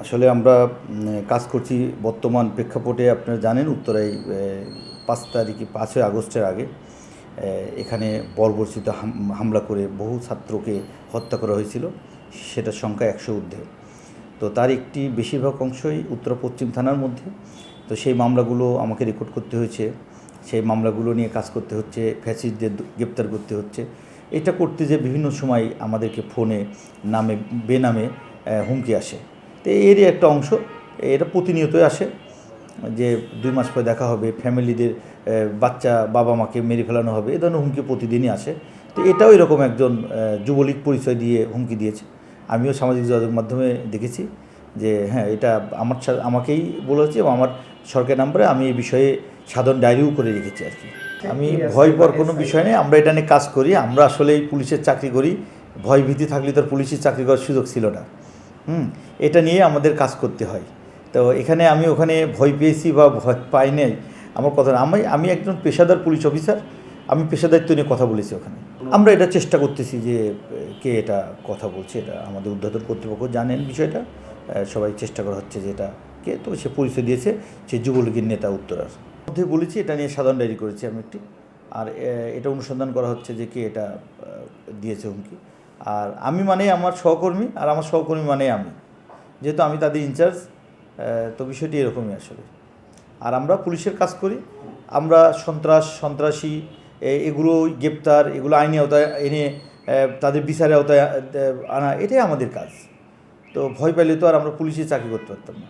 আসলে আমরা কাজ করছি বর্তমান প্রেক্ষাপটে। আপনারা জানেন উত্তরায় 5 আগস্টের আগে এখানে বর্বরচিত হামলা করে বহু ছাত্রকে হত্যা করা হয়েছিল। সেটার সংখ্যা 100 ঊর্ধ্বে। তো তার একটি বেশিরভাগ অংশই উত্তরা পশ্চিম থানার মধ্যে। তো সেই মামলাগুলো আমাকে রেকর্ড করতে হয়েছে, সেই মামলাগুলো নিয়ে কাজ করতে হচ্ছে, ফ্যাসিস্টদের গ্রেপ্তার করতে হচ্ছে। এটা করতে যে বিভিন্ন সময় আমাদেরকে ফোনে নামে বেনামে হুমকি আসে। তো এরই একটা অংশ। এটা প্রতিনিয়তই আসে যে 2 মাস পরে দেখা হবে, ফ্যামিলিদের বাচ্চা বাবা মাকে মেরে ফেলানো হবে, এ ধরনের হুমকি প্রতিদিনই আসে। তো এটাও এরকম একজন যুবলীগ পরিচয় দিয়ে হুমকি দিয়েছে। আমিও সামাজিক যোগাযোগ মাধ্যমে দেখেছি যে হ্যাঁ, এটা আমাকেই বলেছে এবং আমার সরকারি নাম্বারে আমি এই বিষয়ে সাধারণ ডায়েরিও করে রেখেছি আর কি। আমি ভয় পাওয়ার কোনো বিষয় নেই। আমরা এটা নিয়ে কাজ করি। আমরা আসলেই পুলিশের চাকরি করি। ভয় ভীতি থাকলে তো পুলিশের চাকরি করার সুযোগ ছিল না। এটা নিয়ে আমাদের কাজ করতে হয়। তো এখানে আমি ওখানে ভয় পেয়েছি বা ভয় পাই নাই আমার কথা না। আমি একজন পেশাদার পুলিশ অফিসার। আমি পেশাদারিত্ব নিয়ে কথা বলেছি ওখানে। আমরা এটা চেষ্টা করতেছি যে কে এটা কথা বলছে, এটা আমাদের ঊর্ধ্বতন কর্তৃপক্ষ জানেন বিষয়টা। সবাই চেষ্টা করা হচ্ছে যে এটা কে। তো সে পরিচয় দিয়েছে সে যুবলীগের নেতা উত্তরার মধ্যে বলেছি। এটা নিয়ে সাধারণ ডায়েরি করেছি আমি একটি। আর এটা অনুসন্ধান করা হচ্ছে যে কে এটা দিয়েছে হুমকি। আর আমি মানে আমার সহকর্মী, আর আমার সহকর্মী মানে আমি, যেহেতু আমি তাদের ইনচার্জ। তো বিষয়টি এরকমই আসলে। আর আমরা পুলিশের কাজ করি। আমরা সন্ত্রাসী এগুলো গ্রেপ্তার, এগুলো আইনি আওতায় এনে তাদের বিচারের আওতায় আনা, এটাই আমাদের কাজ। তো ভয় পাইলে তো আর আমরা পুলিশের চাকরি করতে পারতাম না।